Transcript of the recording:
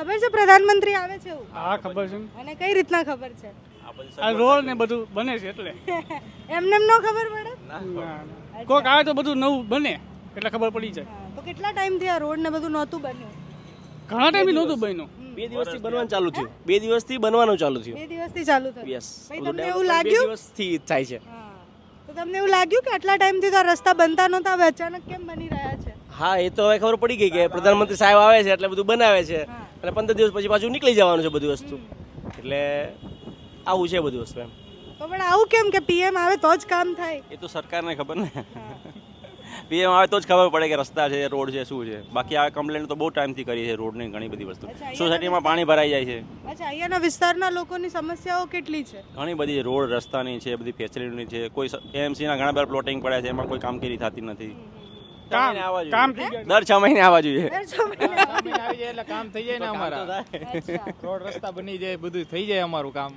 ખબર છે પ્રધાનમંત્રી આવે છે એવું? હા ખબર છે અને કઈ રીતના ખબર છે? આ રોડ ને બધું બને છે એટલે એમને એમ ન ખબર પડે? કોક આવે તો બધું નવું બને એટલે ખબર પડી જાય. હા, તો કેટલા ટાઈમથી આ રોડ ને બધું નહોતું બન્યું? ઘણા ટાઈમ નહોતું બન્યું. 2 દિવસથી બનવાનું ચાલુ થયું. 2 દિવસથી બનવાનું ચાલુ થયું. 2 દિવસથી ચાલુ થયું. યસ. પછી તમને એવું લાગ્યું? 2 દિવસથી થાય છે. હા. તો તમને એવું લાગ્યું કે આટલા ટાઈમથી તો આ રસ્તા બનતા નહોતા, હવે અચાનક કેમ બની રહ્યા છે? હા, એ તો હવે ખબર પડી ગઈ કે પ્રધાનમંત્રી સાહેબ આવે છે એટલે બધું બનાવે છે હા. અને 15 દિવસ પછી પાછું નીકળી જવાનું છે બધું વસ્તુ. એટલે આવું છે બધું વસ્તુ એમ. તો પણ આવું કેમ કે પીએમ આવે તો જ કામ થાય? એ તો સરકારને ખબર ને. પીએમ આવે તો જ ખબર પડે કે રસ્તા છે, રોડ છે, શું છે. બાકી આ કમ્પ્લેન તો બહુ ટાઈમથી કરી છે રોડની ઘણી બધી વસ્તુ. અચ્છા, સોસાયટીમાં પાણી ભરાઈ જાય છે. અચ્છા, અહીંયાના વિસ્તારના લોકોની સમસ્યાઓ કેટલી છે? ઘણી બધી રોડ રસ્તાની છે, બધી ફેસિલિટીની છે. કોઈ એએમસીના ઘણા બધા પ્લોટિંગ પડ્યા છે, એમાં કોઈ કામગીરી થતી નથી. કામ થઈ ગયા. દર 6 મહિને આવવા જોઈએ. દર 6 મહિને. આવી જાય એટલે કામ થઈ જાય ને અમારા અચ્છા. રોડ રસ્તા બની જાય બધું થઈ જાય અમારું કામ.